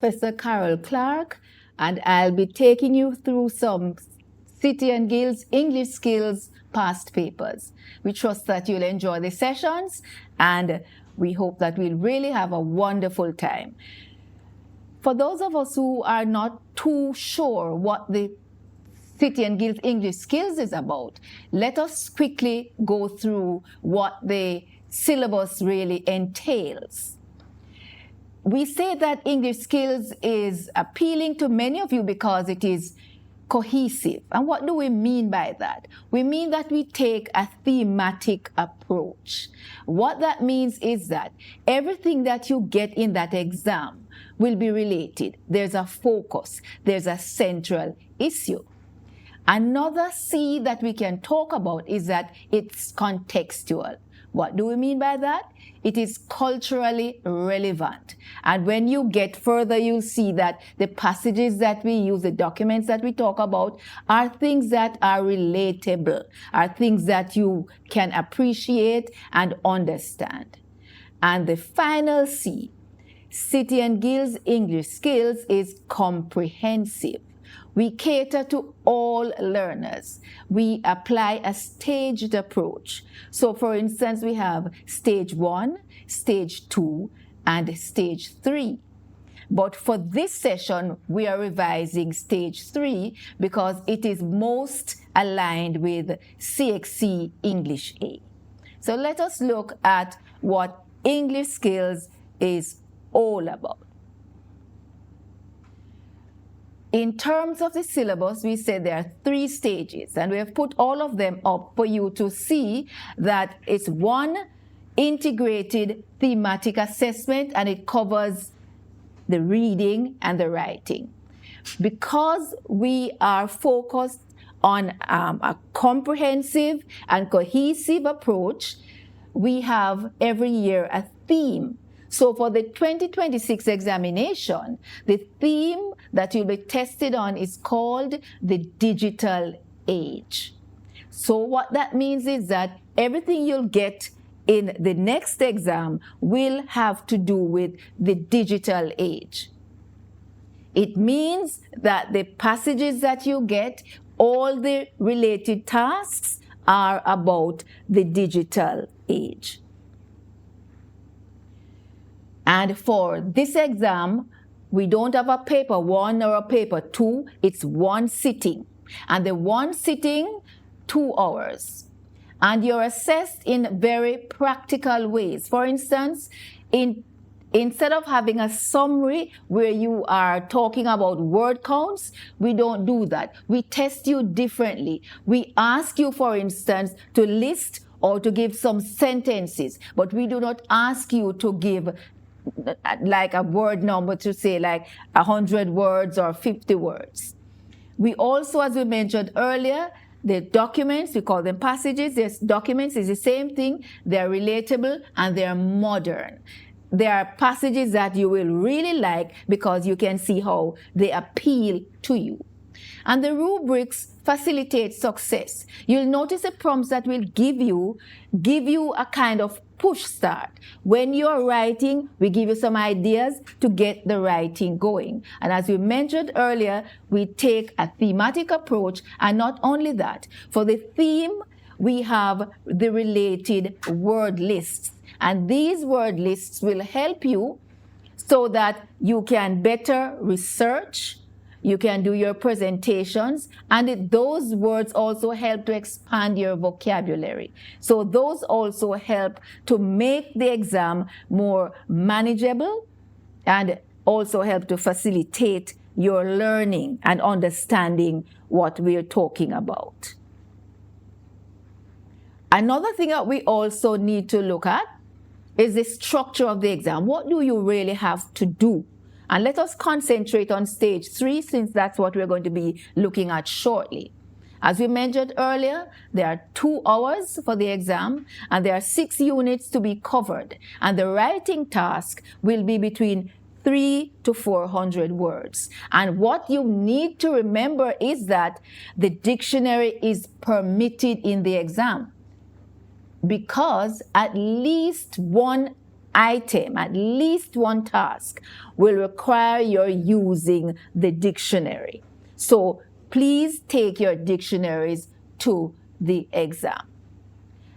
Professor Carol Clark, and I'll be taking you through some City and Guilds English Skills past papers. We trust that you'll enjoy the sessions, and we hope that we'll really have a wonderful time. For those of us who are not too sure what the City and Guilds English Skills is about, let us quickly go through what the syllabus really entails. We say that English skills is appealing to many of you because it is cohesive. And what do we mean by that? We mean that we take a thematic approach. What that means is that everything that you get in that exam will be related. There's a focus. There's a central issue. Another C that we can talk about is that it's contextual. What do we mean by that? It is culturally relevant. And when you get further, you'll see that the passages that we use, the documents that we talk about, are things that are relatable, are things that you can appreciate and understand. And the final C, City and Guilds English Skills, is comprehensive. We cater to all learners. We apply a staged approach. So for instance, we have stage 1, stage 2, and stage 3. But for this session, we are revising stage 3 because it is most aligned with CXC English A. So let us look at what English skills is all about. In terms of the syllabus, we said there are 3 stages, and we have put all of them up for you to see that it's one integrated thematic assessment, and it covers the reading and the writing. Because we are focused on a comprehensive and cohesive approach, we have every year a theme. So for the 2026 examination, the theme that you'll be tested on is called the digital age. So what that means is that everything you'll get in the next exam will have to do with the digital age. It means that the passages that you get, all the related tasks are about the digital age. And for this exam, we don't have a paper 1 or a paper 2. It's one sitting. And the one sitting, 2 hours. And you're assessed in very practical ways. For instance, instead of having a summary where you are talking about word counts, we don't do that. We test you differently. We ask you, for instance, to list or to give some sentences, but we do not ask you to give like a word number to say like 100 words or 50 words. We also, as we mentioned earlier, the documents, we call them passages. There's documents is the same thing. They're relatable and they're modern. There are passages that you will really like because you can see how they appeal to you. And the rubrics facilitate success. You'll notice the prompts that will give you a kind of push start. When you're writing, we give you some ideas to get the writing going. And as we mentioned earlier, we take a thematic approach, and not only that, for the theme, we have the related word lists. And these word lists will help you so that you can better research, you can do your presentations, and those words also help to expand your vocabulary. So those also help to make the exam more manageable and also help to facilitate your learning and understanding what we're talking about. Another thing that we also need to look at is the structure of the exam. What do you really have to do? And let us concentrate on stage 3 since that's what we're going to be looking at shortly. As we mentioned earlier, there are 2 hours for the exam and there are 6 units to be covered. And the writing task will be between 300 to 400 words. And what you need to remember is that the dictionary is permitted in the exam, because at least one item, at least one task, will require your using the dictionary. So please take your dictionaries to the exam.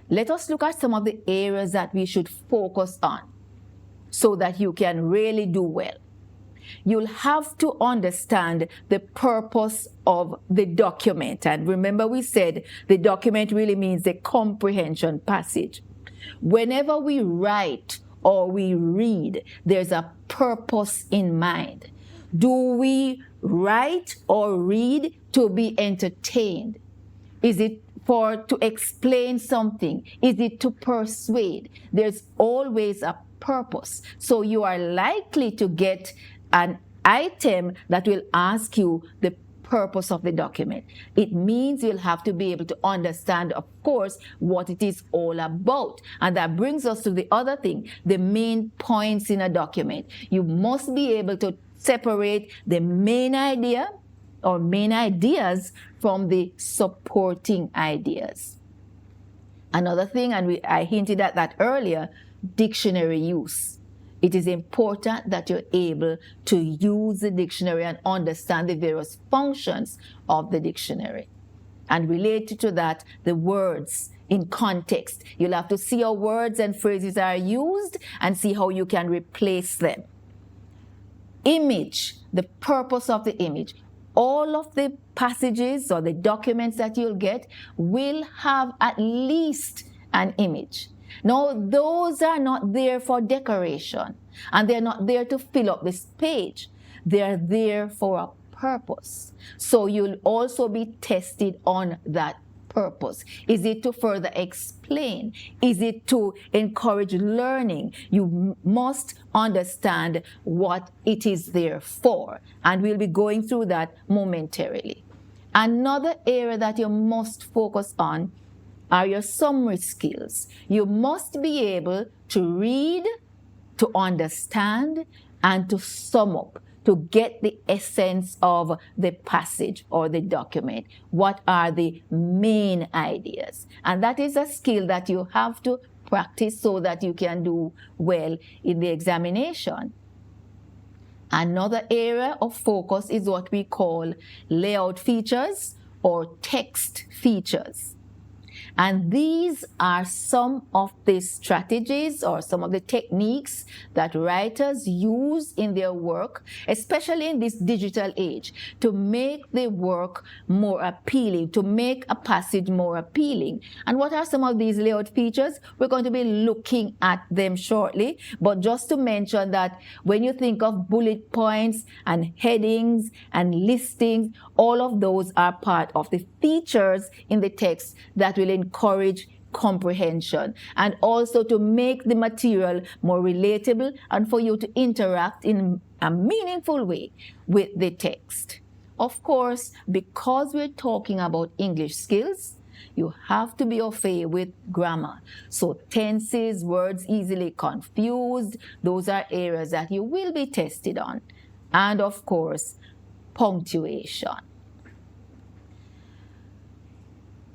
Let us look at some of the areas that we should focus on so that you can really do well. You'll have to understand the purpose of the document. And remember, we said the document really means the comprehension passage. Whenever we write or we read, there's a purpose in mind. Do we write or read to be entertained? Is it to explain something? Is it to persuade? There's always a purpose. So you are likely to get an item that will ask you the purpose of the document. It means you'll have to be able to understand, of course, what it is all about. And that brings us to the other thing, the main points in a document. You must be able to separate the main idea or main ideas from the supporting ideas. Another thing, and I hinted at that earlier, dictionary use. It is important that you're able to use the dictionary and understand the various functions of the dictionary. And related to that, the words in context. You'll have to see how words and phrases are used and see how you can replace them. Image, the purpose of the image. All of the passages or the documents that you'll get will have at least an image. Now, those are not there for decoration, and they're not there to fill up this page. They're there for a purpose. So you'll also be tested on that purpose. Is it to further explain? Is it to encourage learning? You must understand what it is there for, and we'll be going through that momentarily. Another area that you must focus on are your summary skills. You must be able to read, to understand, and to sum up, to get the essence of the passage or the document. What are the main ideas? And that is a skill that you have to practice so that you can do well in the examination. Another area of focus is what we call layout features or text features. And these are some of the strategies or some of the techniques that writers use in their work, especially in this digital age, to make the work more appealing, to make a passage more appealing. And what are some of these layout features? We're going to be looking at them shortly, but just to mention that when you think of bullet points and headings and listings, all of those are part of the features in the text that will encourage comprehension and also to make the material more relatable and for you to interact in a meaningful way with the text. Of course, because we're talking about English skills, you have to be au fait with grammar. So tenses, words easily confused, those are areas that you will be tested on. And of course, punctuation.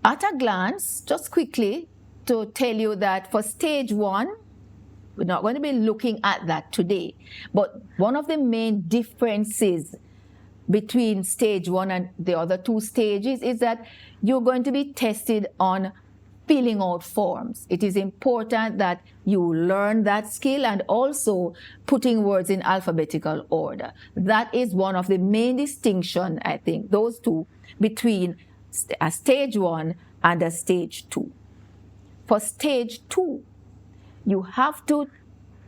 At a glance, just quickly to tell you that for stage 1, we're not going to be looking at that today. But one of the main differences between stage 1 and the other 2 stages is that you're going to be tested on filling out forms. It is important that you learn that skill and also putting words in alphabetical order. That is one of the main distinctions, I think, those two, between a stage 1 and a stage 2. For stage 2, you have to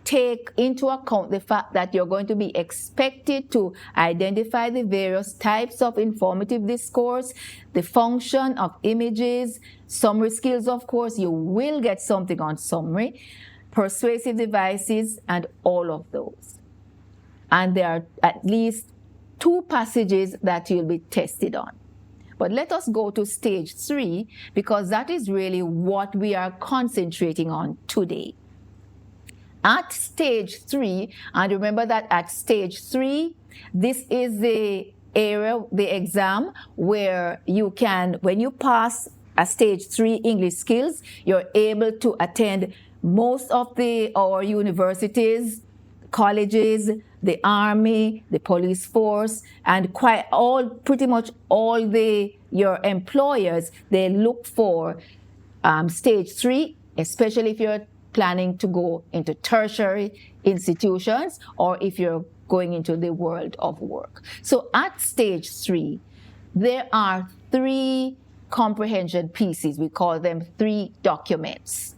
take into account the fact that you're going to be expected to identify the various types of informative discourse, the function of images, summary skills, of course, you will get something on summary, persuasive devices, and all of those. And there are at least 2 passages that you'll be tested on. But let us go to stage 3 because that is really what we are concentrating on today. At stage 3, and remember that at stage 3, this is the area, the exam, where you can, when you pass a stage 3 English skills, you're able to attend most of our universities, colleges, the army, the police force, and pretty much all your employers, they look for stage 3, especially if you're planning to go into tertiary institutions or if you're going into the world of work. So at stage 3, there are 3 comprehension pieces. We call them 3 documents.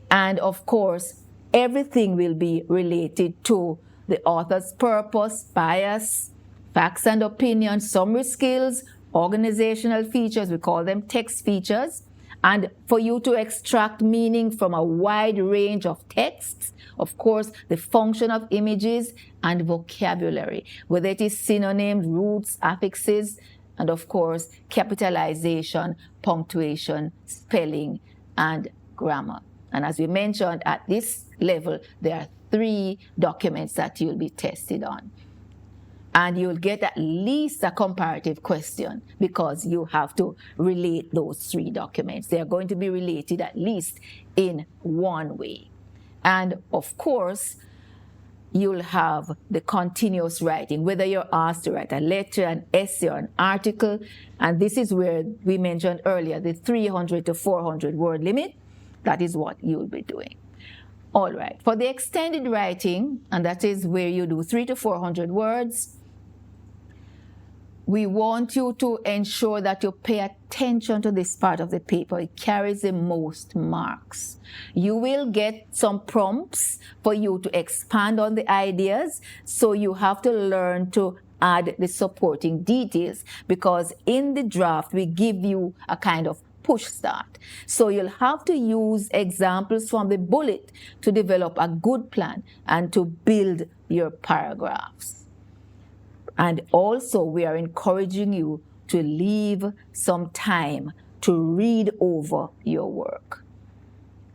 And of course, everything will be related to the author's purpose, bias, facts and opinions, summary skills, organizational features, we call them text features, and for you to extract meaning from a wide range of texts, of course, the function of images and vocabulary, whether it is synonyms, roots, affixes, and of course, capitalization, punctuation, spelling, and grammar. And as we mentioned, at this level, there are 3 documents that you'll be tested on. And you'll get at least a comparative question because you have to relate those 3 documents. They are going to be related at least in one way. And of course, you'll have the continuous writing, whether you're asked to write a letter, an essay, or an article. And this is where we mentioned earlier, the 300 to 400 word limit. That is what you'll be doing. All right, for the extended writing, and that is where you do 300 to 400 words, we want you to ensure that you pay attention to this part of the paper. It carries the most marks. You will get some prompts for you to expand on the ideas, so you have to learn to add the supporting details, because in the draft we give you a kind of push start. So you'll have to use examples from the bullet to develop a good plan and to build your paragraphs. And also, we are encouraging you to leave some time to read over your work.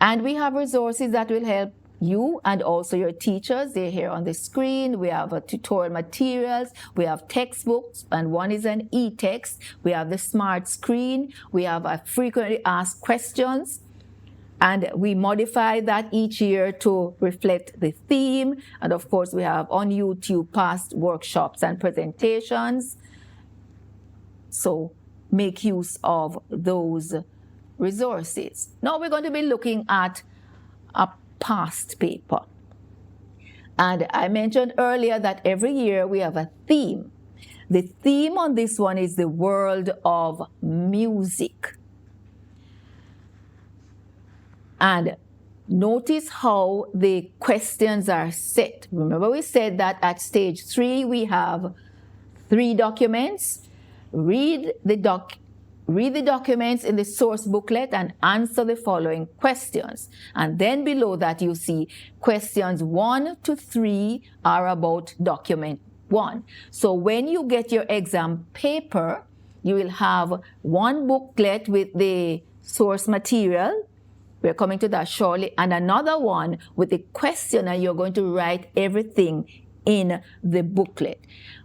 And we have resources that will help you and also your teachers. They're here on the screen. We have tutorial materials. We have textbooks, and one is an e-text. We have the smart screen. We have a frequently asked questions. And we modify that each year to reflect the theme. And of course, we have on YouTube past workshops and presentations. So make use of those resources. Now we're going to be looking at a past paper. And I mentioned earlier that every year we have a theme. The theme on this one is the world of music. And notice how the questions are set. Remember, we said that at stage 3 we have 3 documents. Read the documents in the source booklet and answer the following questions. And then below that you see questions 1 to 3 are about document 1. So when you get your exam paper, you will have one booklet with the source material. We're coming to that shortly. And another one with the question, and you're going to write everything in the booklet.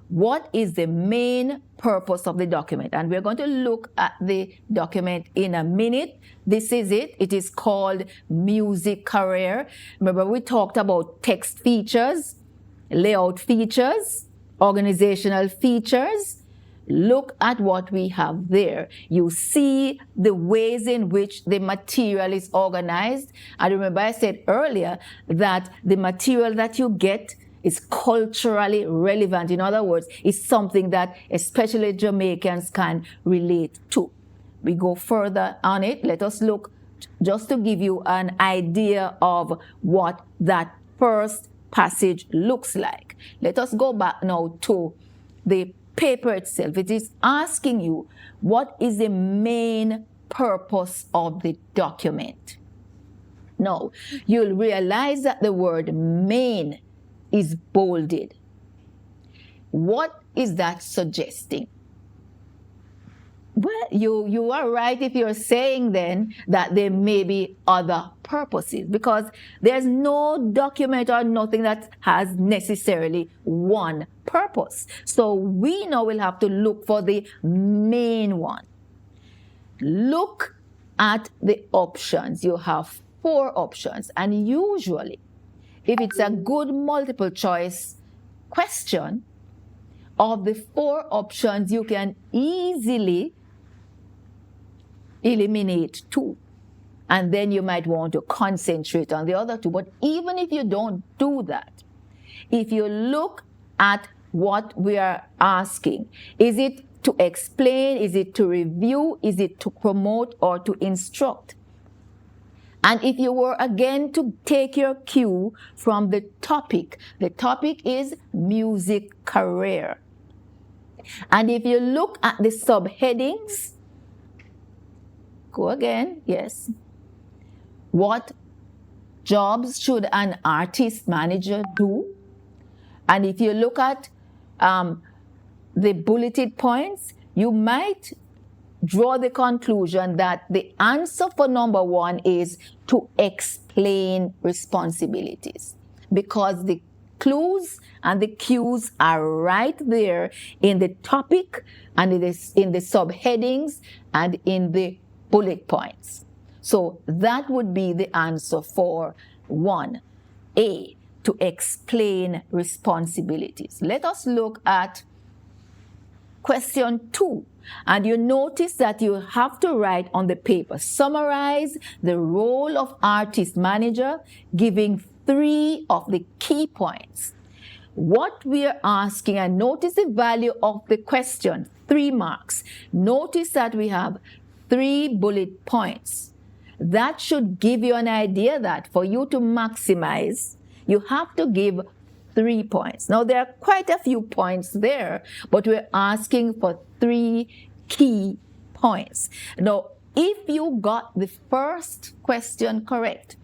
What is the main purpose of the document? And we're going to look at the document in a minute. This is it. It is called Music Career. Remember, we talked about text features, layout features, organizational features. Look at what we have there. You see the ways in which the material is organized. And remember, I said earlier that the material that you get is culturally relevant. In other words, it's something that especially Jamaicans can relate to. We go further on it. Let us look just to give you an idea of what that first passage looks like. Let us go back now to the paper itself. It is asking you, what is the main purpose of the document? Now, you'll realize that the word main is bolded. What is that suggesting? Well, you are right if you're saying then that there may be other purposes, because there's no document or nothing that has necessarily one purpose. So we now will have to look for the main one. Look at the options. You have 4 options. And usually, if it's a good multiple choice question, of the 4 options, you can easily eliminate 2. And then you might want to concentrate on the other 2. But even if you don't do that, if you look at what we are asking, is it to explain, is it to review, is it to promote or to instruct? And if you were again to take your cue from the topic is music career. And if you look at the subheadings, go again, yes. What jobs should an artist manager do? And if you look at the bulleted points, you might draw the conclusion that the answer for number 1 is to explain responsibilities, because the clues and the cues are right there in the topic and in the subheadings and in the bullet points. So that would be the answer for 1A, to explain responsibilities. Let us look at question 2. And you notice that you have to write on the paper, summarize the role of artist manager, giving 3 of the key points. What we are asking, and notice the value of the question, 3 marks. Notice that we have 3 bullet points. That should give you an idea that for you to maximize, you have to give 3 points. Now, there are quite a few points there, but we're asking for 3 key points. Now, if you got the first question correct,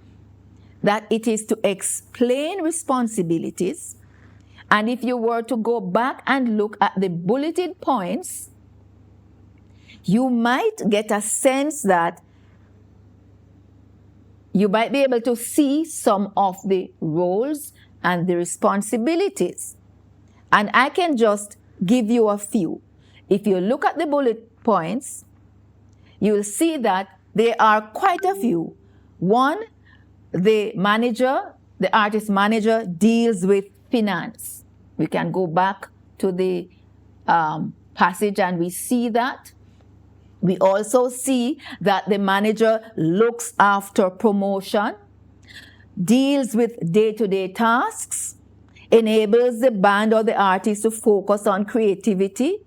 that it is to explain responsibilities, and if you were to go back and look at the bulleted points, you might get a sense that you might be able to see some of the roles and the responsibilities. And I can just give you a few. If you look at the bullet points, you'll see that there are quite a few. 1, the artist manager deals with finance. We can go back to the passage and we see that. We also see that the manager looks after promotion, deals with day-to-day tasks, enables the band or the artist to focus on creativity,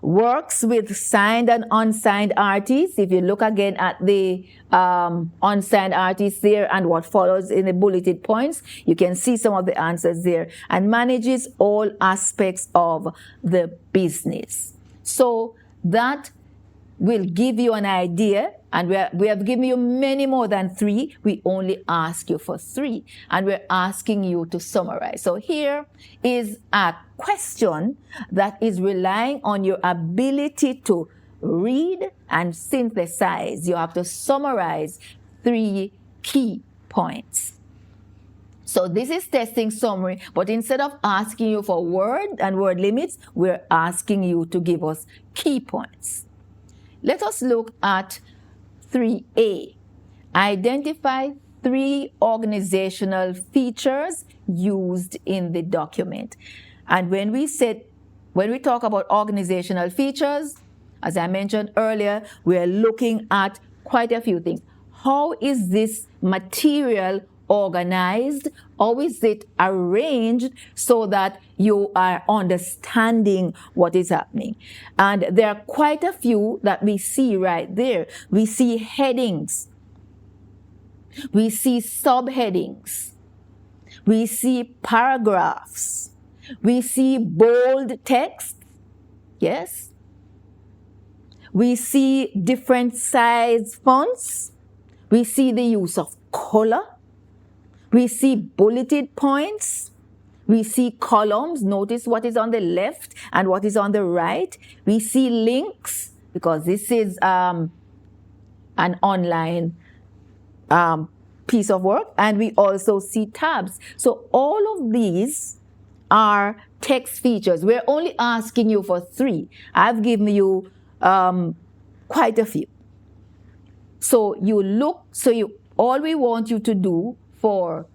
works with signed and unsigned artists. If you look again at the unsigned artists there and what follows in the bulleted points, you can see some of the answers there, and manages all aspects of the business. So that will give you an idea, and we have given you many more than 3. We only ask you for 3, and we're asking you to summarize. So here is a question that is relying on your ability to read and synthesize. You have to summarize 3 key points. So this is testing summary, but instead of asking you for word and word limits, we're asking you to give us key points. Let us look at 3A. Identify 3 organizational features used in the document. And when we talk about organizational features, as I mentioned earlier, we are looking at quite a few things. How is this material organized? How is it arranged so that you are understanding what is happening? And there are quite a few that we see right there. We see headings. We see subheadings. We see paragraphs. We see bold text. Yes. We see different size fonts. We see the use of color. We see bulleted points. We see columns. Notice what is on the left and what is on the right. We see links, because this is an online piece of work. And we also see tabs. So all of these are text features. We're only asking you for 3. I've given you quite a few. So all we want you to do for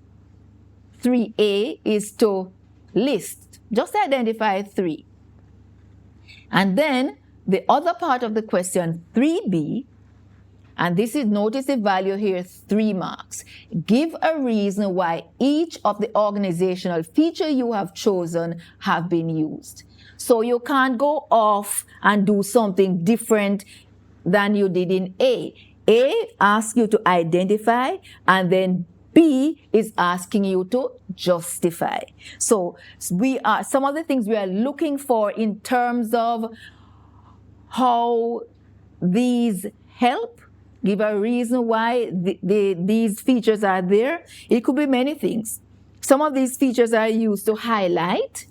3A is to list, just identify 3. And then the other part of the question, 3B, and this is, notice the value here, 3 marks. Give a reason why each of the organizational feature you have chosen have been used. So you can't go off and do something different than you did in A. A asks you to identify, and then B is asking you to justify. So some of the things we are looking for in terms of how these help, give a reason why these features are there. It could be many things. Some of these features are used to highlight.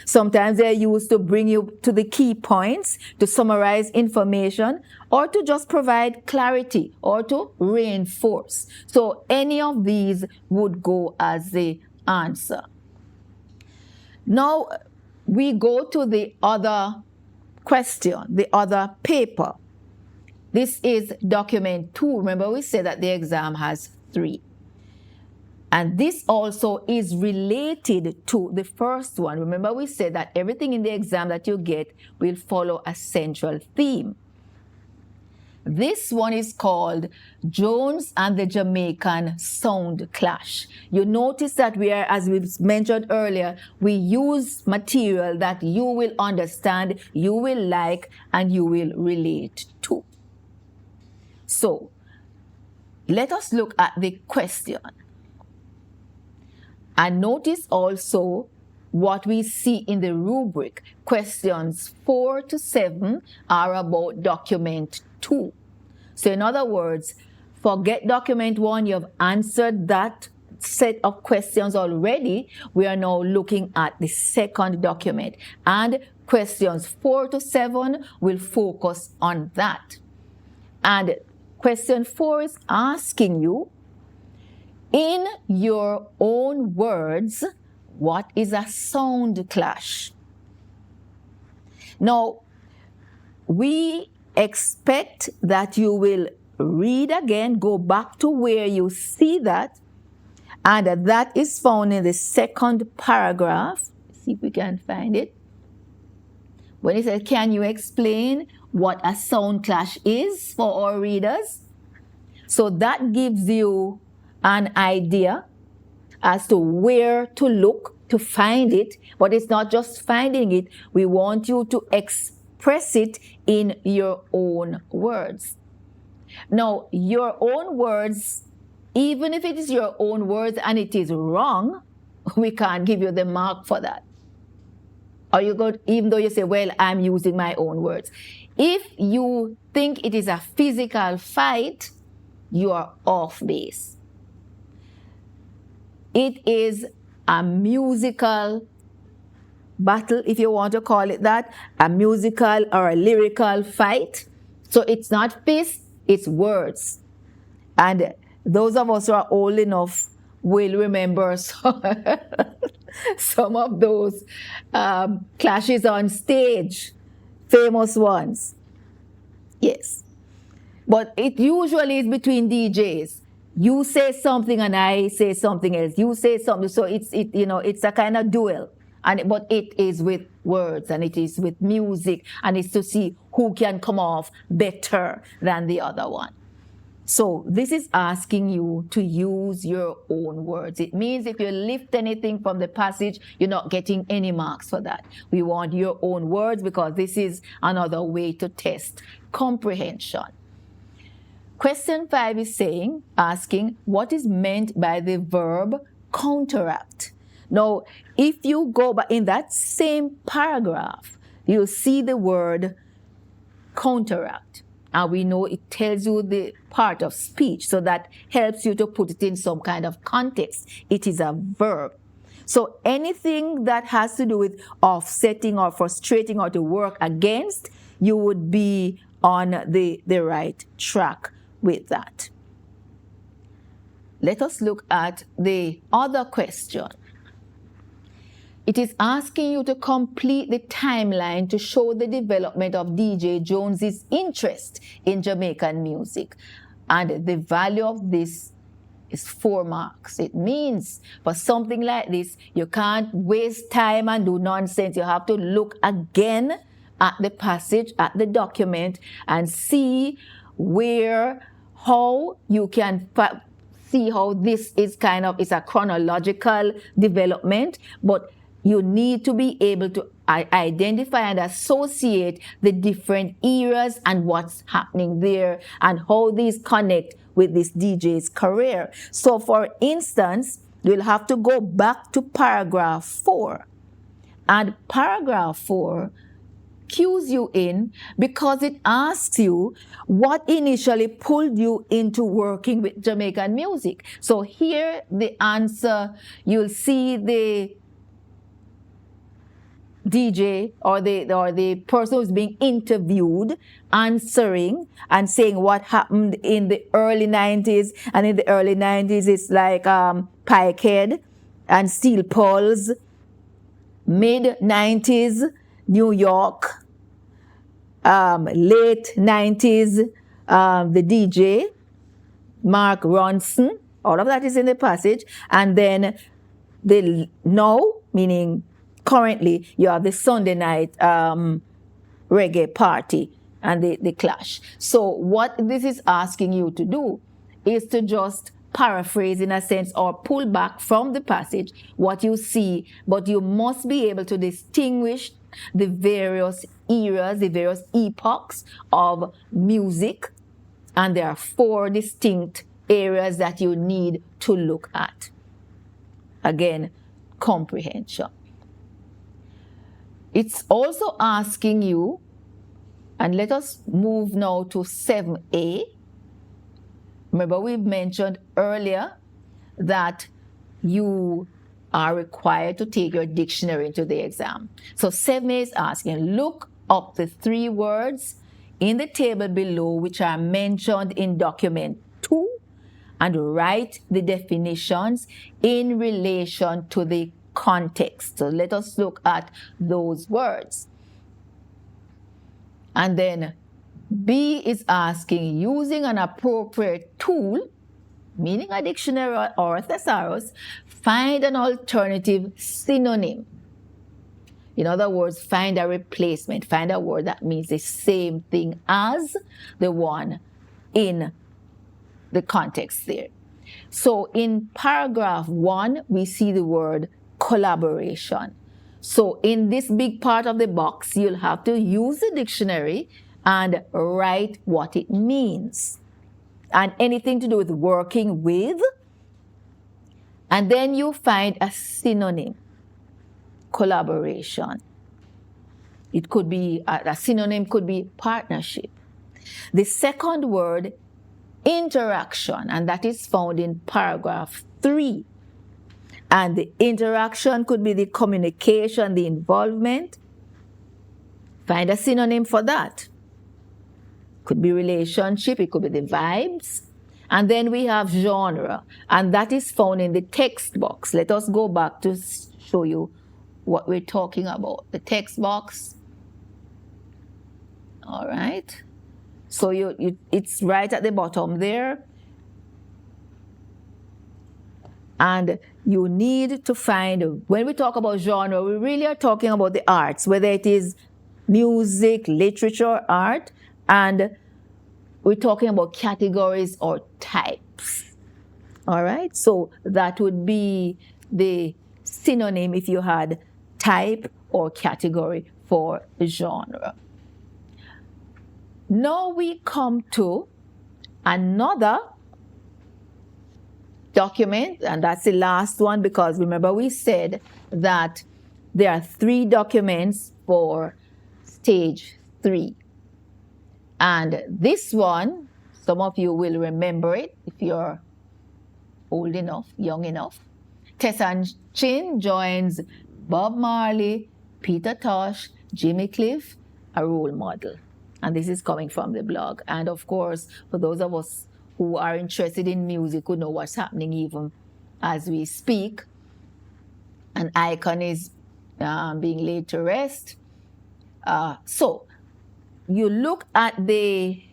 Sometimes they're used to bring you to the key points, to summarize information, or to just provide clarity, or to reinforce. So any of these would go as the answer. Now we go to the other question, the other paper. This is document 2. Remember, we said that the exam has 3. And this also is related to the first one. Remember, we said that everything in the exam that you get will follow a central theme. This one is called Jones and the Jamaican Sound Clash. You notice that we are, as we mentioned earlier, we use material that you will understand, you will like, and you will relate to. So, let us look at the question. And notice also what we see in the rubric. Questions 4 to 7 are about document 2. So in other words, forget document 1, you have answered that set of questions already. We are now looking at the second document. And questions 4 to 7 will focus on that. And question 4 is asking you, in your own words, what is a sound clash? Now, we expect that you will read again, go back to where you see that, and that is found in the second paragraph. Let's see if we can find it. When it says, can you explain what a sound clash is for our readers? So that gives you an idea as to where to look to find it, but it's not just finding it. We want you to express it in your own words. Now, your own words, even if it is your own words and it is wrong, we can't give you the mark for that. Or you go, even though you say, well, I'm using my own words. If you think it is a physical fight, you are off base. It is a musical battle, if you want to call it that, a musical or a lyrical fight. So it's not fists, it's words. And those of us who are old enough will remember some of those clashes on stage, famous ones. Yes. But it usually is between DJs. You say something and I say something else. You say something, so it's a kind of duel. But it is with words and it is with music, and it's to see who can come off better than the other one. So this is asking you to use your own words. It means if you lift anything from the passage, you're not getting any marks for that. We want your own words because this is another way to test comprehension. Question 5 is asking what is meant by the verb counteract. Now, if you go back in that same paragraph, you'll see the word counteract. And we know it tells you the part of speech, so that helps you to put it in some kind of context. It is a verb. So anything that has to do with offsetting or frustrating or to work against, you would be on the right track with that. Let us look at the other question. It is asking you to complete the timeline to show the development of DJ Jones's interest in Jamaican music. And the value of this is 4 marks. It means for something like this, you can't waste time and do nonsense. You have to look again at the passage, at the document, and see how you can see how this is it's a chronological development, but you need to be able to identify and associate the different eras and what's happening there and how these connect with this DJ's career. So for instance, you'll have to go back to paragraph 4. And paragraph 4 cues you in because it asks you what initially pulled you into working with Jamaican music. So here the answer, you'll see the DJ or the person who's being interviewed answering and saying what happened in the early 90s. And in the early 90s, it's like Pikehead and Steel Pulse. Mid 90s, New York. Late 90s, the DJ, Mark Ronson. All of that is in the passage. And then the now, meaning currently, you have the Sunday night reggae party and the clash. So what this is asking you to do is to just paraphrase in a sense or pull back from the passage what you see, but you must be able to distinguish the various eras, the various epochs of music, and there are 4 distinct areas that you need to look at. Again, comprehension. It's also asking you, and let us move now to 7A. Remember, we mentioned earlier that you are required to take your dictionary into the exam. So 7A is asking, look up the 3 words in the table below which are mentioned in document 2 and write the definitions in relation to the context. So let us look at those words. And then B is asking, using an appropriate tool, meaning a dictionary or a thesaurus, find an alternative synonym. In other words, find a replacement, find a word that means the same thing as the one in the context there. So in paragraph 1, we see the word collaboration. So in this big part of the box, you'll have to use the dictionary and write what it means. And anything to do with working with. And then you find a synonym. Collaboration. It could be, a synonym could be partnership. The second word, interaction, and that is found in paragraph 3. And the interaction could be the communication, the involvement. Find a synonym for that. Could be relationship, it could be the vibes. And then we have genre, and that is found in the text box. Let us go back to show you what we're talking about. The text box. All right. So it's right at the bottom there. And you need to find, when we talk about genre, we really are talking about the arts, whether it is music, literature, art, and we're talking about categories or types. All right, so that would be the synonym if you had type or category for genre. Now we come to another document, and that's the last one, because remember we said that there are 3 documents for stage 3. And this one, some of you will remember it if you're old enough, young enough. Tessanne Chin joins Bob Marley, Peter Tosh, Jimmy Cliff, a role model. And this is coming from the blog. And of course, for those of us who are interested in music, who know what's happening even as we speak, an icon is being laid to rest. So you look at the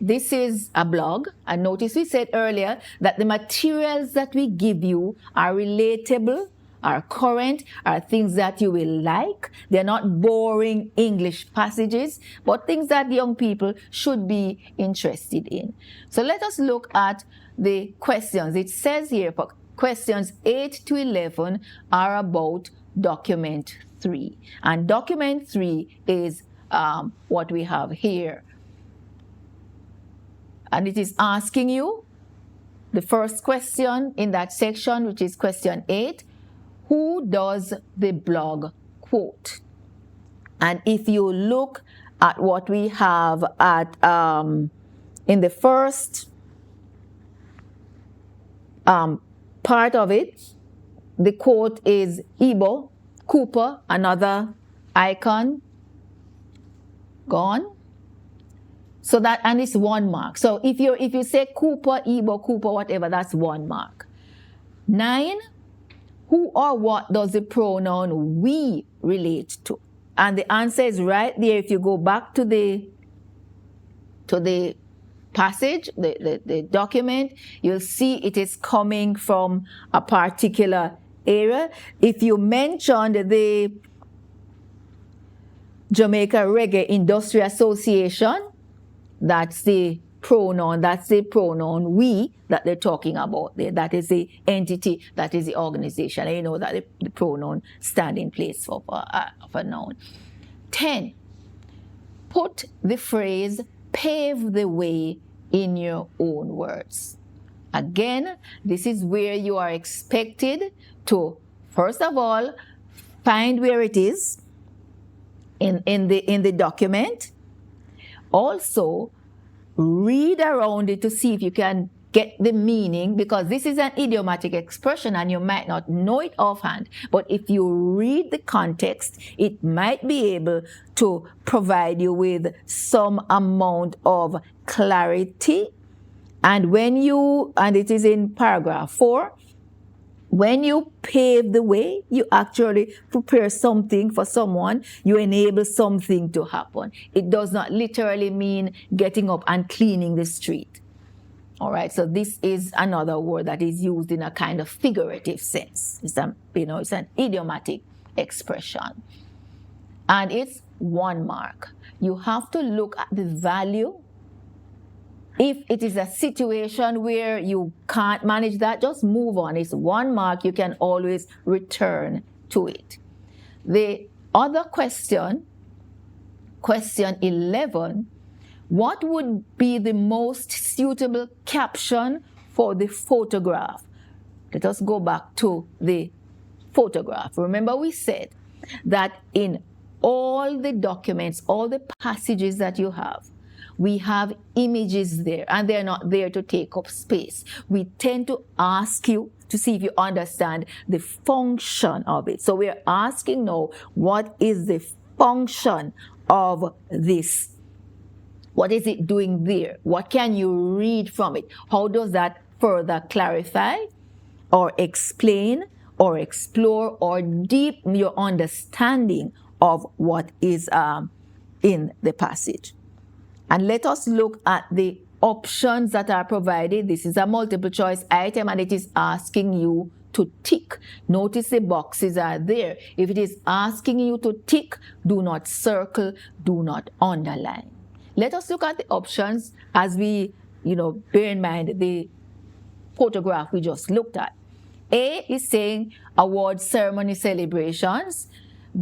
this is a blog, and notice we said earlier that the materials that we give you are relatable, are current, are things that you will like. They're not boring English passages, but things that young people should be interested in. So let us look at the questions. It says here, for questions 8 to 11 are about document 3. And document 3 is what we have here. And it is asking you the first question in that section, which is question 8, who does the blog quote? And if you look at what we have at in the first part of it, the quote is Ibo, Cooper, another icon, gone. So that, and it's 1 mark. So if you say Cooper, Ibo, Cooper, whatever, that's 1 mark. 9, who or what does the pronoun we relate to? And the answer is right there. If you go back to the passage, the document, you'll see it is coming from a particular area. If you mentioned the Jamaica Reggae Industry Association, that's the pronoun we that they're talking about there. That is the entity, that is the organization. And you know that the pronoun stand in place of a noun. 10, put the phrase pave the way in your own words. Again, this is where you are expected to, first of all, find where it is in the document. Also, read around it to see if you can get the meaning, because this is an idiomatic expression and you might not know it offhand. But if you read the context, it might be able to provide you with some amount of clarity. And and it is in paragraph 4, when you pave the way, you actually prepare something for someone, you enable something to happen. It does not literally mean getting up and cleaning the street. All right, so this is another word that is used in a kind of figurative sense. It's an idiomatic expression. And it's 1 mark. You have to look at the value. If it is a situation where you can't manage that, just move on. It's 1 mark. You can always return to it. The other question, question 11, what would be the most suitable caption for the photograph? Let us go back to the photograph. Remember we said that in all the documents, all the passages that you have, we have images there, and they're not there to take up space. We tend to ask you to see if you understand the function of it. So we're asking now, what is the function of this? What is it doing there? What can you read from it? How does that further clarify or explain or explore or deepen your understanding of what is in the passage? And let us look at the options that are provided. This is a multiple choice item and it is asking you to tick. Notice the boxes are there. If it is asking you to tick, do not circle, do not underline. Let us look at the options as we, bear in mind the photograph we just looked at. A is saying award ceremony celebrations.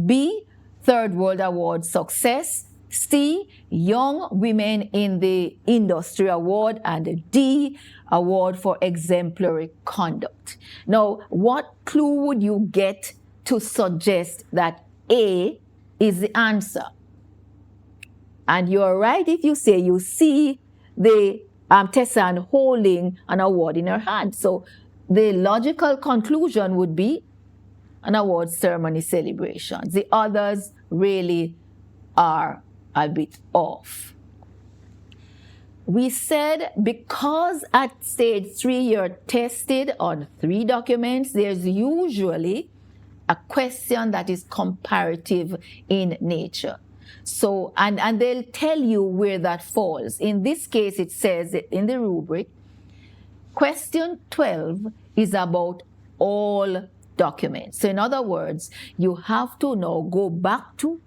B, Third World Award success. C, Young Women in the Industry Award. And D, Award for Exemplary Conduct. Now, what clue would you get to suggest that A is the answer? And you're right if you say you see the Tessan holding an award in her hand. So the logical conclusion would be an award ceremony celebration. The others really are a bit off. We said because at stage 3 you're tested on 3 documents, there's usually a question that is comparative in nature. So, and they'll tell you where that falls. In this case, it says in the rubric, question 12 is about all documents. So in other words, you have to now go back to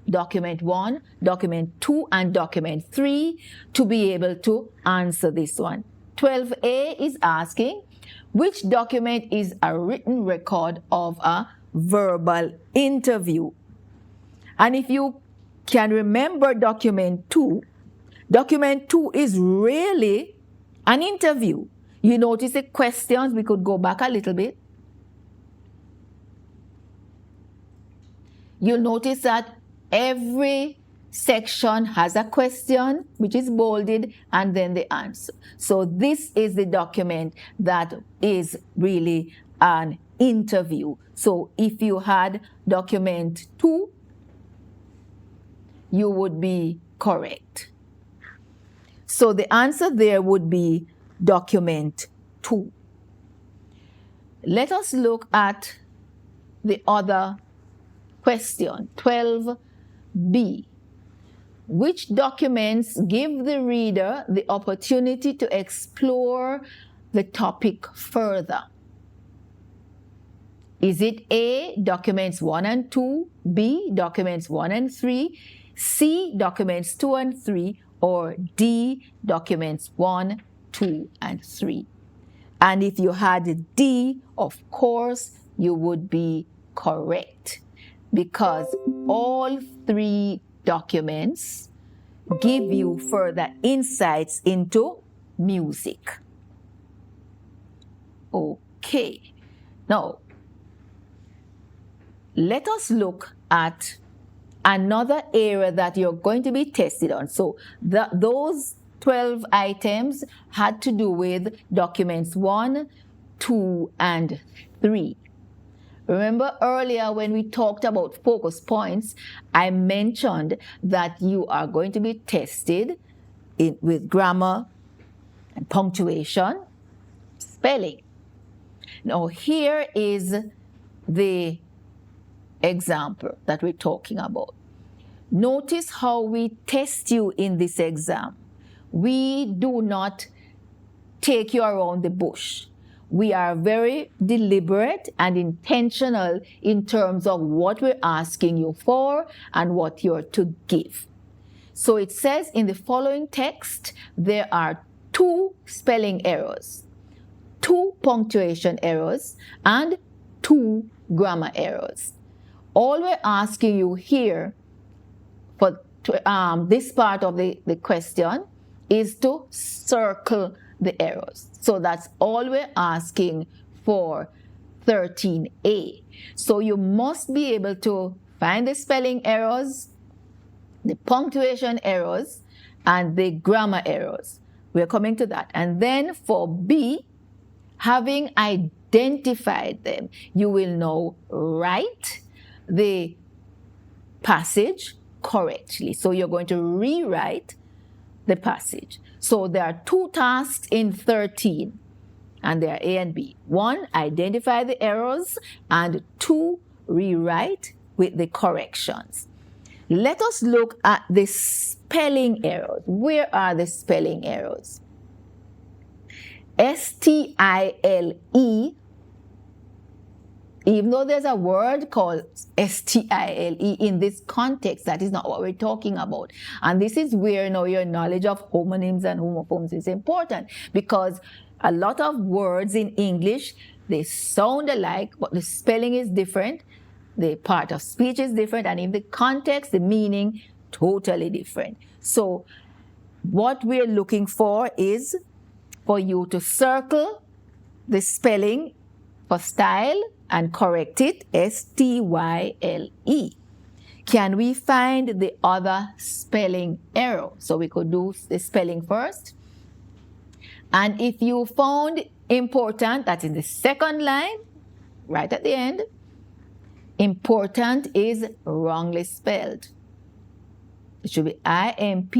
document 1, document 2, and document 3 to be able to answer this one. 12A is asking, which document is a written record of a verbal interview? And if you can remember document 2 is really an interview. You notice the questions, we could go back a little bit. You'll notice that every section has a question which is bolded and then the answer. So this is the document that is really an interview. So if you had document 2, you would be correct. So the answer there would be document 2. Let us look at the other question, 12B. Which documents give the reader the opportunity to explore the topic further? Is it A, documents 1 and 2, B, documents 1 and 3, C, documents 2 and 3, or D, documents 1, 2, and 3? And if you had D, of course, you would be correct, because all 3 documents give you further insights into music. Okay, now let us look at another area that you're going to be tested on. So those 12 items had to do with documents 1, 2, and 3. Remember earlier when we talked about focus points, I mentioned that you are going to be tested with grammar and punctuation, spelling. Now here is the example that we're talking about. Notice how we test you in this exam. We do not take you around the bush. We are very deliberate and intentional in terms of what we're asking you for and what you're to give. So it says in the following text, there are 2 spelling errors, 2 punctuation errors, and 2 grammar errors. All we're asking you here for this part of the question is to circle the errors. So that's all we're asking for 13A. So you must be able to find the spelling errors, the punctuation errors, and the grammar errors. We're coming to that. And then for B, having identified them, you will now write the passage correctly. So you're going to rewrite the passage. So there are 2 tasks in 13, and they are A and B. 1, identify the errors, and 2, rewrite with the corrections. Let us look at the spelling errors. Where are the spelling errors? S-T-I-L-E, even though there's a word called S-T-I-L-E in this context, that is not what we're talking about. And this is where your knowledge of homonyms and homophones is important, because a lot of words in English, they sound alike, but the spelling is different, the part of speech is different, and in the context, the meaning totally different. So what we're looking for is for you to circle the spelling for style and correct it, S-T-Y-L-E. Can we find the other spelling error? So we could do the spelling first. And if you found important, that's in the second line, right at the end, important is wrongly spelled. It should be I-M-P-O-R-T-A-N-T.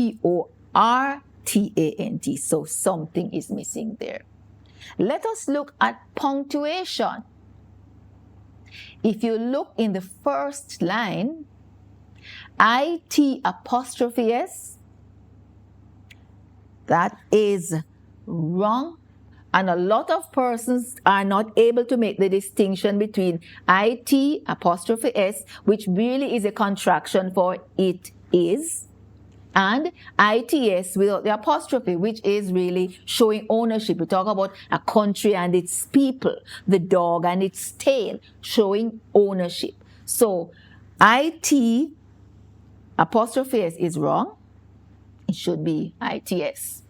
So something is missing there. Let us look at punctuation. If you look in the first line IT apostrophe S. That is wrong. And a lot of persons are not able to make the distinction between IT apostrophe S, which really is a contraction for it is, and ITS without the apostrophe, which is really showing ownership. We talk about a country and its people, the dog and its tail, showing ownership. So IT apostrophe S is wrong. It should be ITS.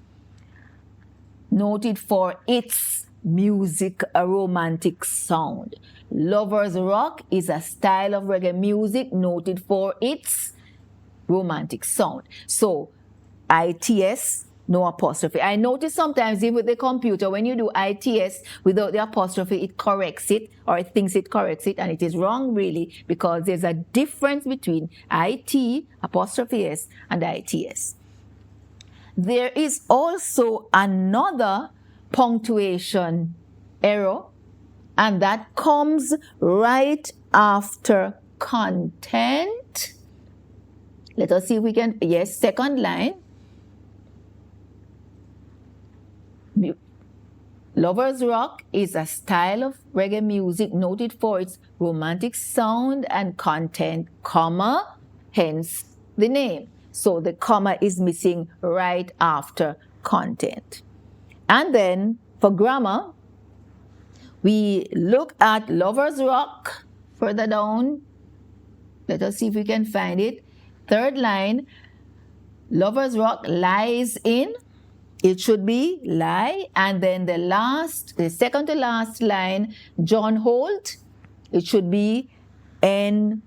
Noted for its music, a romantic sound. Lovers Rock is a style of reggae music noted for its romantic sound. So ITS, no apostrophe. I notice sometimes even with the computer, when you do ITS without the apostrophe, it corrects it, or it thinks it corrects it, and it is wrong really, because there's a difference between IT apostrophe S and ITS. There is also another punctuation error, and that comes right after content. Let us see if we can, yes, second line. Lovers Rock is a style of reggae music noted for its romantic sound and content, comma, hence the name. So the comma is missing right after content. And then for grammar, we look at Lovers Rock further down. Let us see if we can find it. Third line, Lovers Rock lies in. It should be lie. And then the second to last line, John Holt, it should be enjoying.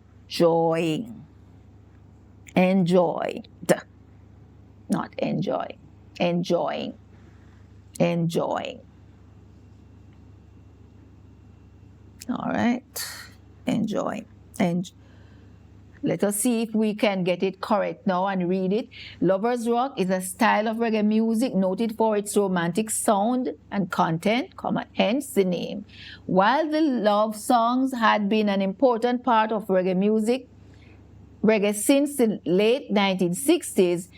Enjoyed, not enjoy. Enjoying. Enjoying. All right. Enjoying. Let us see if we can get it correct now and read it. Lovers Rock is a style of reggae music noted for its romantic sound and content, hence the name. While the love songs had been an important part of reggae music, reggae since the late 1960s,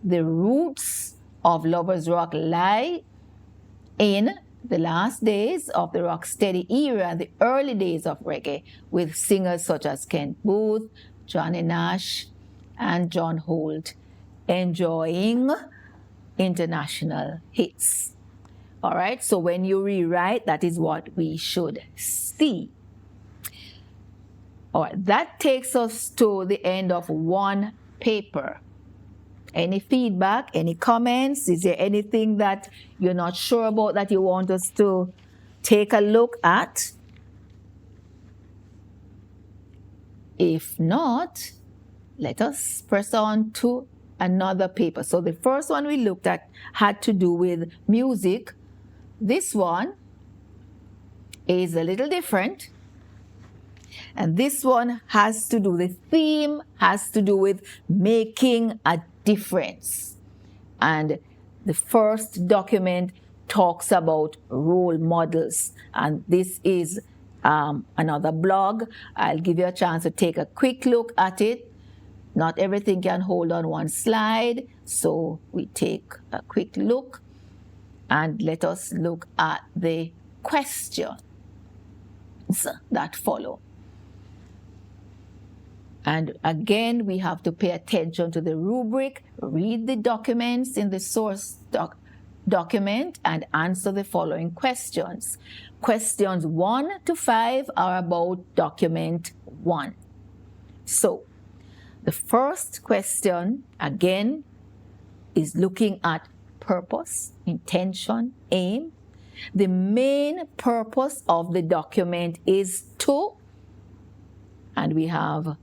the roots of Lovers Rock lie in the last days of the rocksteady era and the early days of reggae, with singers such as Kent Booth, Johnny Nash, and John Holt enjoying international hits. All right, so when you rewrite, that is what we should see. All right, that takes us to the end of one paper. Any feedback, any comments? Is there anything that you're not sure about that you want us to take a look at? If not, let us press on to another paper. So the first one we looked at had to do with music. This one is a little different. And this one has to do, the theme has to do with making a difference. And the first document talks about role models. And this is another blog. I'll give you a chance to take a quick look at it. Not everything can hold on one slide, so we take a quick look and let us look at the questions that follow. And again, we have to pay attention to the rubric, read the documents in the source document, and answer the following questions. Questions 1 to 5 are about document 1. So, the first question, again, is looking at purpose, intention, aim. The main purpose of the document is to, and we have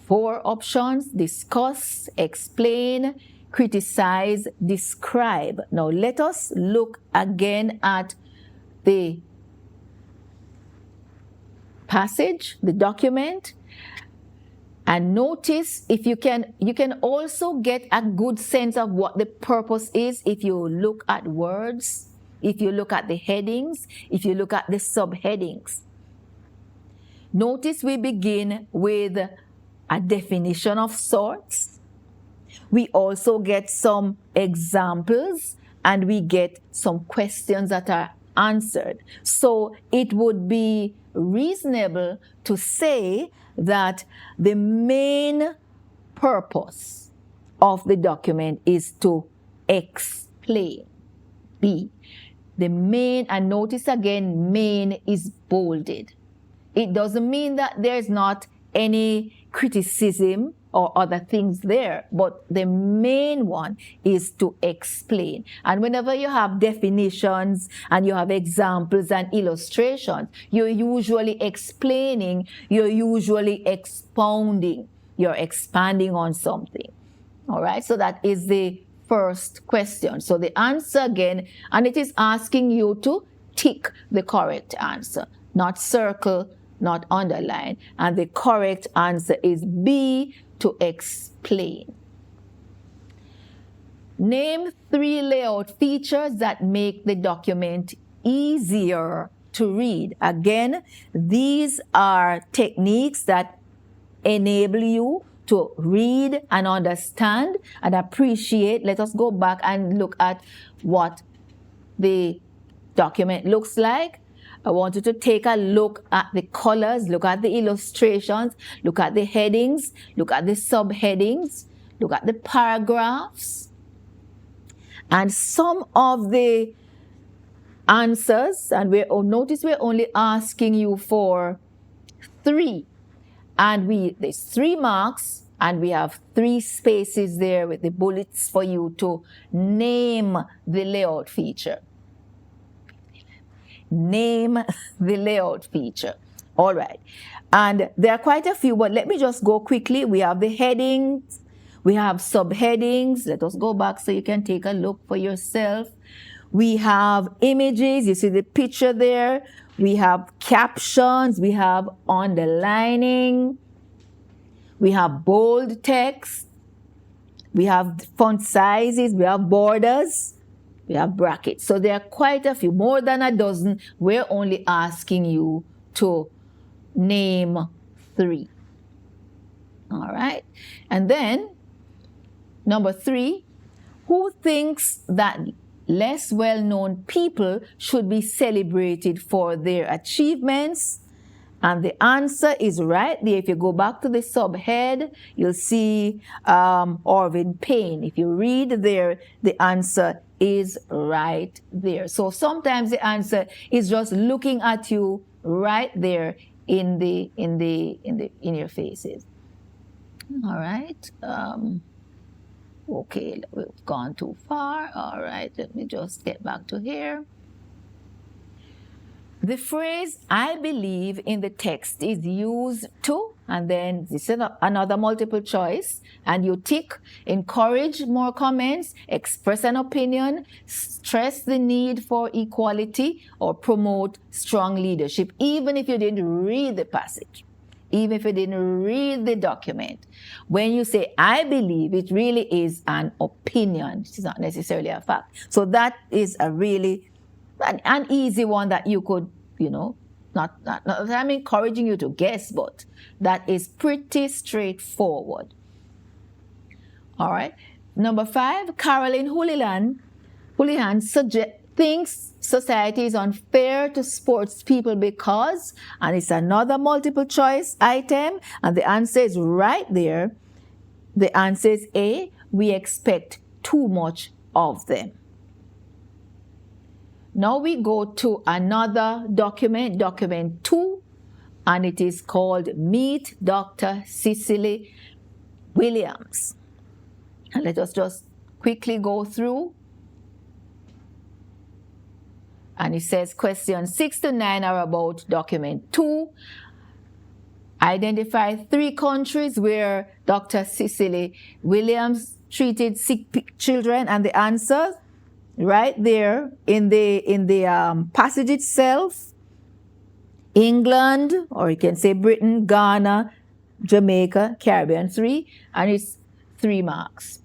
4 options: discuss, explain, criticize, describe. Now let us look again at the passage, the document, and notice if you can also get a good sense of what the purpose is if you look at words, if you look at the headings, if you look at the subheadings. Notice we begin with a definition of sorts. We also get some examples, and we get some questions that are answered. So it would be reasonable to say that the main purpose of the document is to explain. B. The main, and notice again, main is bolded. It doesn't mean that there's not any criticism or other things there, but the main one is to explain. And whenever you have definitions and you have examples and illustrations, you're usually explaining, you're usually expounding, you're expanding on something. All right, so that is the first question. So the answer again, and it is asking you to tick the correct answer, not circle, not underline. And the correct answer is B, to explain. Name 3 layout features that make the document easier to read. Again, these are techniques that enable you to read and understand and appreciate. Let us go back and look at what the document looks like. I want you to take a look at the colors, look at the illustrations, look at the headings, look at the subheadings, look at the paragraphs. And some of the answers, and notice we're only asking you for 3. And there's 3 marks, and we have 3 spaces there with the bullets for you to name the layout feature. Name the layout feature. All right. And there are quite a few, but let me just go quickly. We have the headings. We have subheadings. Let us go back so you can take a look for yourself. We have images. You see the picture there. We have captions. We have underlining. We have bold text. We have font sizes. We have borders. We have brackets. So there are quite a few, more than a dozen. We're only asking you to name 3. All right. And then, number 3, who thinks that less well-known people should be celebrated for their achievements? And the answer is right there. If you go back to the subhead, you'll see Orvin Payne. If you read there, the answer is right there. So sometimes the answer is just looking at you right there in your faces. All right. Okay, we've gone too far. All right, let me just get back to here. The phrase, I believe, in the text is used to, and then this is another multiple choice, and you tick, encourage more comments, express an opinion, stress the need for equality, or promote strong leadership, even if you didn't read the passage, even if you didn't read the document. When you say, I believe, it really is an opinion. It's not necessarily a fact. So that is a really an easy one that you could, not I'm encouraging you to guess, but that is pretty straightforward. All right. Number 5, Carolyn Houlihan thinks society is unfair to sports people because, and it's another multiple choice item, and the answer is right there. The answer is A, we expect too much of them. Now we go to another document, document 2, and it is called Meet Dr. Cicely Williams. And let us just quickly go through. And it says questions 6 to 9 are about document 2. Identify 3 countries where Dr. Cicely Williams treated sick children, and the answer right there in the passage itself: England, or you can say Britain, Ghana, Jamaica, Caribbean. 3, and it's 3 marks.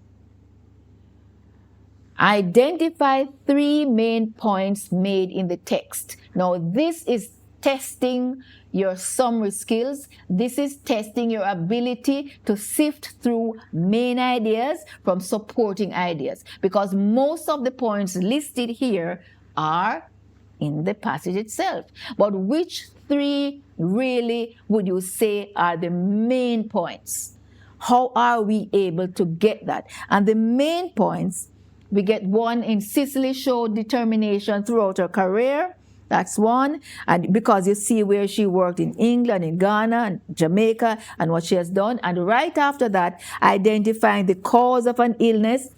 Identify 3 main points made in the text. Now this is testing your summary skills. This is testing your ability to sift through main ideas from supporting ideas, because most of the points listed here are in the passage itself. But which three really would you say are the main points? How are we able to get that? And the main points, we get one in Cicely showed determination throughout her career. That's one. And because you see where she worked in England, in Ghana, and Jamaica, and what she has done. And right after that, identifying the cause of an illness,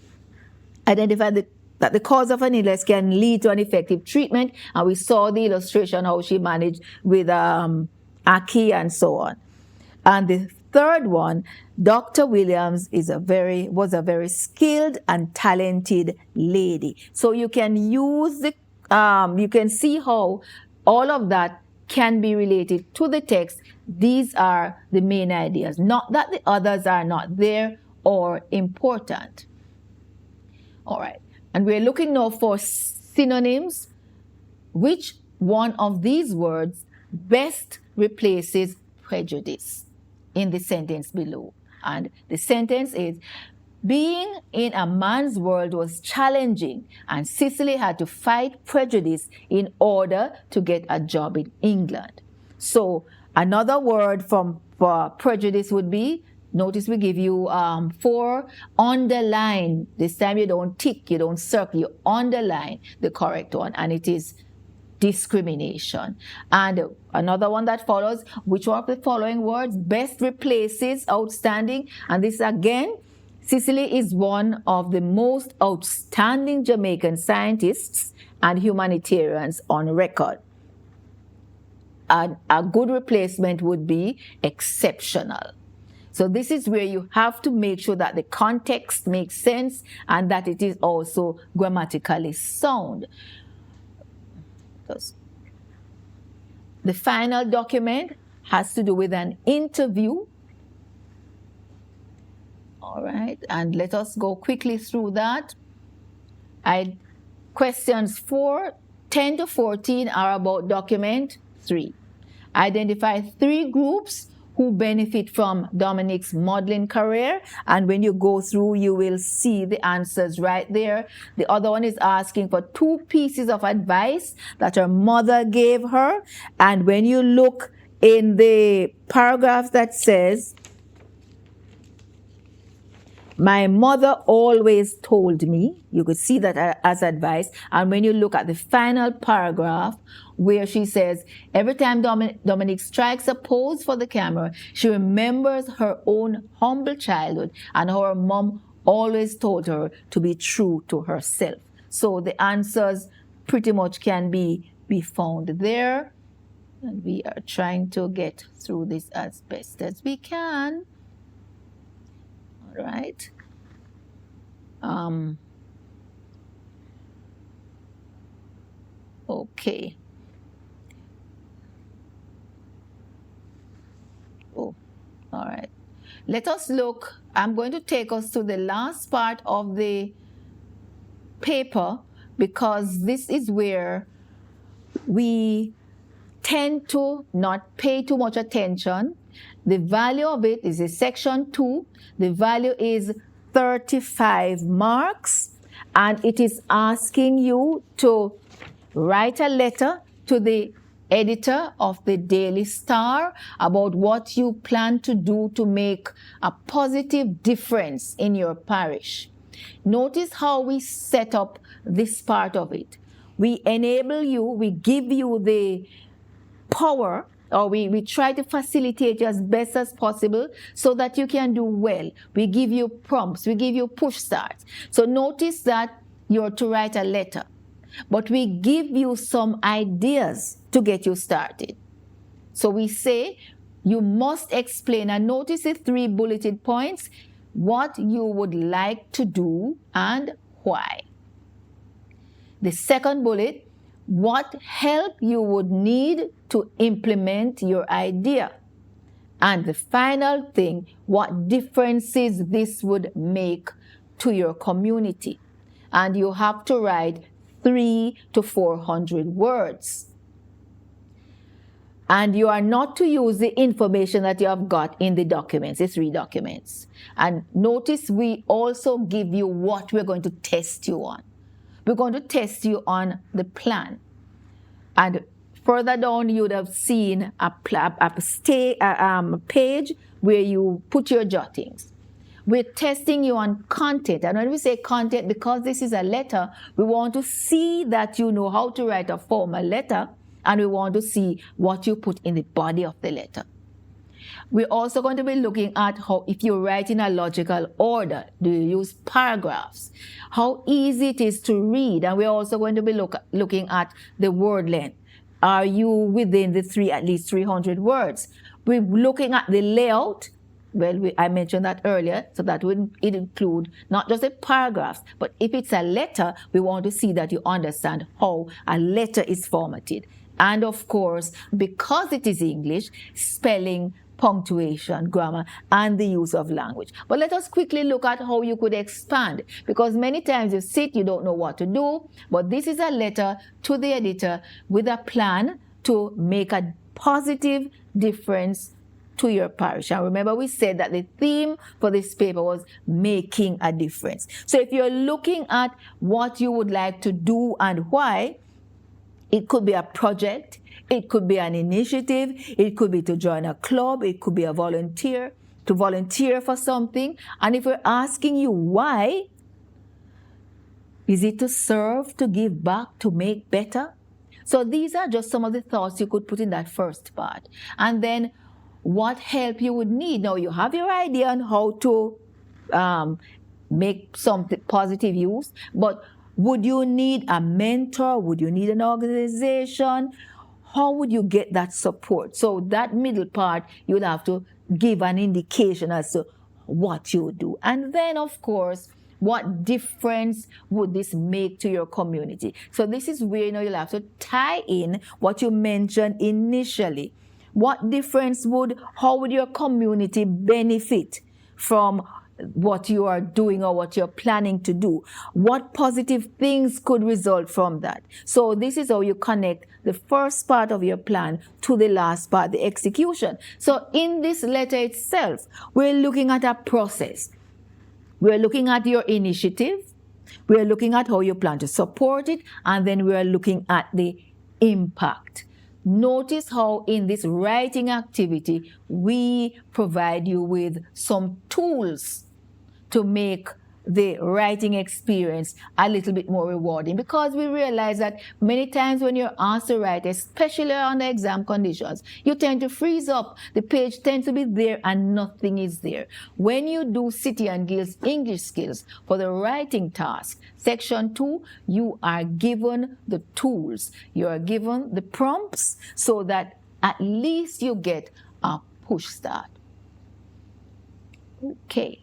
that the cause of an illness can lead to an effective treatment. And we saw the illustration how she managed with Aki and so on. And the third one, Dr. Williams was a very skilled and talented lady. So you can use you can see how all of that can be related to the text. These are the main ideas, not that the others are not there or important. All right, and we're looking now for synonyms. Which one of these words best replaces prejudice in the sentence below? And the sentence is, being in a man's world was challenging, and Cicely had to fight prejudice in order to get a job in England. So another word for prejudice would be, notice we give you 4, underline. This time you don't tick, you don't circle, you underline the correct one, and it is discrimination. And another one that follows, which of the following words best replaces outstanding? And this again, Cicely is one of the most outstanding Jamaican scientists and humanitarians on record. And a good replacement would be exceptional. So this is where you have to make sure that the context makes sense and that it is also grammatically sound. The final document has to do with an interview. All right, and let us go quickly through that. Questions 10 to 14 are about document 3. Identify 3 groups who benefit from Dominique's modeling career, and when you go through, you will see the answers right there. The other one is asking for 2 pieces of advice that her mother gave her, and when you look in the paragraph that says, my mother always told me, you could see that as advice. And when you look at the final paragraph where she says, every time Dominique strikes a pose for the camera, she remembers her own humble childhood and how her mom always told her to be true to herself. So the answers pretty much can be found there. And we are trying to get through this as best as we can. All right. Okay. Oh, all right. Let us look. I'm going to take us to the last part of the paper, because this is where we tend to not pay too much attention. The value of it is in section 2. The value is 35 marks, and it is asking you to write a letter to the editor of the Daily Star about what you plan to do to make a positive difference in your parish. Notice how we set up this part of it. We enable you, we give you the power, or we try to facilitate you as best as possible so that you can do well. We give you prompts, we give you push starts. So notice that you're to write a letter, but we give you some ideas to get you started. So we say you must explain, and notice the 3 bulleted points, what you would like to do and why. The second bullet, what help you would need to implement your idea. And the final thing, what differences this would make to your community. And you have to write 300 to 400 words. And you are not to use the information that you have got in the documents, the 3 documents. And notice we also give you what we're going to test you on. We're going to test you on the plan. And further down, you would have seen a page where you put your jottings. We're testing you on content. And when we say content, because this is a letter, we want to see that you know how to write a formal letter, and we want to see what you put in the body of the letter. We're also going to be looking at how, if you write in a logical order, do you use paragraphs? How easy it is to read. And we're also going to be looking at the word length. Are you within the at least 300 words? We're looking at the layout. Well, I mentioned that earlier, so that would include not just the paragraphs, but if it's a letter, we want to see that you understand how a letter is formatted. And of course, because it is English, spelling, punctuation, grammar, and the use of language. But let us quickly look at how you could expand, because many times you sit, you don't know what to do, but this is a letter to the editor with a plan to make a positive difference to your parish. And remember, we said that the theme for this paper was making a difference. So if you're looking at what you would like to do and why, it could be a project, it could be an initiative, it could be to join a club, it could be a volunteer, to volunteer for something. And if we're asking you why, is it to serve, to give back, to make better? So these are just some of the thoughts you could put in that first part. And then what help you would need. Now you have your idea on how to make some positive use, but would you need a mentor? Would you need an organization? How would you get that support? So that middle part, you would have to give an indication as to what you would do. And then, of course, what difference would this make to your community? So this is where you'll have to tie in what you mentioned initially. What difference how would your community benefit from what you are doing or what you're planning to do? What positive things could result from that? So this is how you connect the first part of your plan to the last part, the execution. So in this letter itself, we're looking at a process. We're looking at your initiative. We're looking at how you plan to support it. And then we're looking at the impact. Notice how in this writing activity, we provide you with some tools to make the writing experience a little bit more rewarding, because we realize that many times when you're asked to write, especially under exam conditions, you tend to freeze up. The page tends to be there and nothing is there. When you do City and Guilds English Skills for the writing task, section 2, you are given the tools. You are given the prompts so that at least you get a push start. Okay.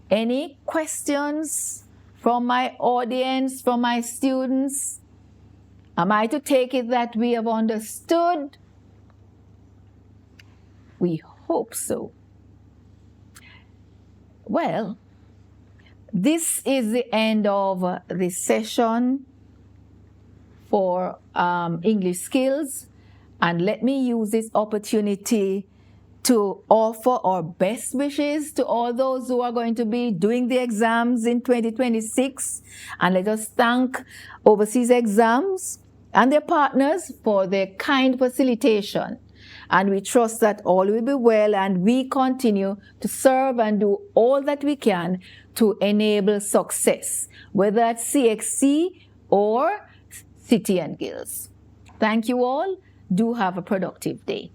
Any questions from my audience, from my students? Am I to take it that we have understood? We hope so. Well, this is the end of the session for English Skills. And let me use this opportunity to offer our best wishes to all those who are going to be doing the exams in 2026. And let us thank Overseas Exams and their partners for their kind facilitation. And we trust that all will be well, and we continue to serve and do all that we can to enable success, whether at CXC or City and Guilds. Thank you all. Do have a productive day.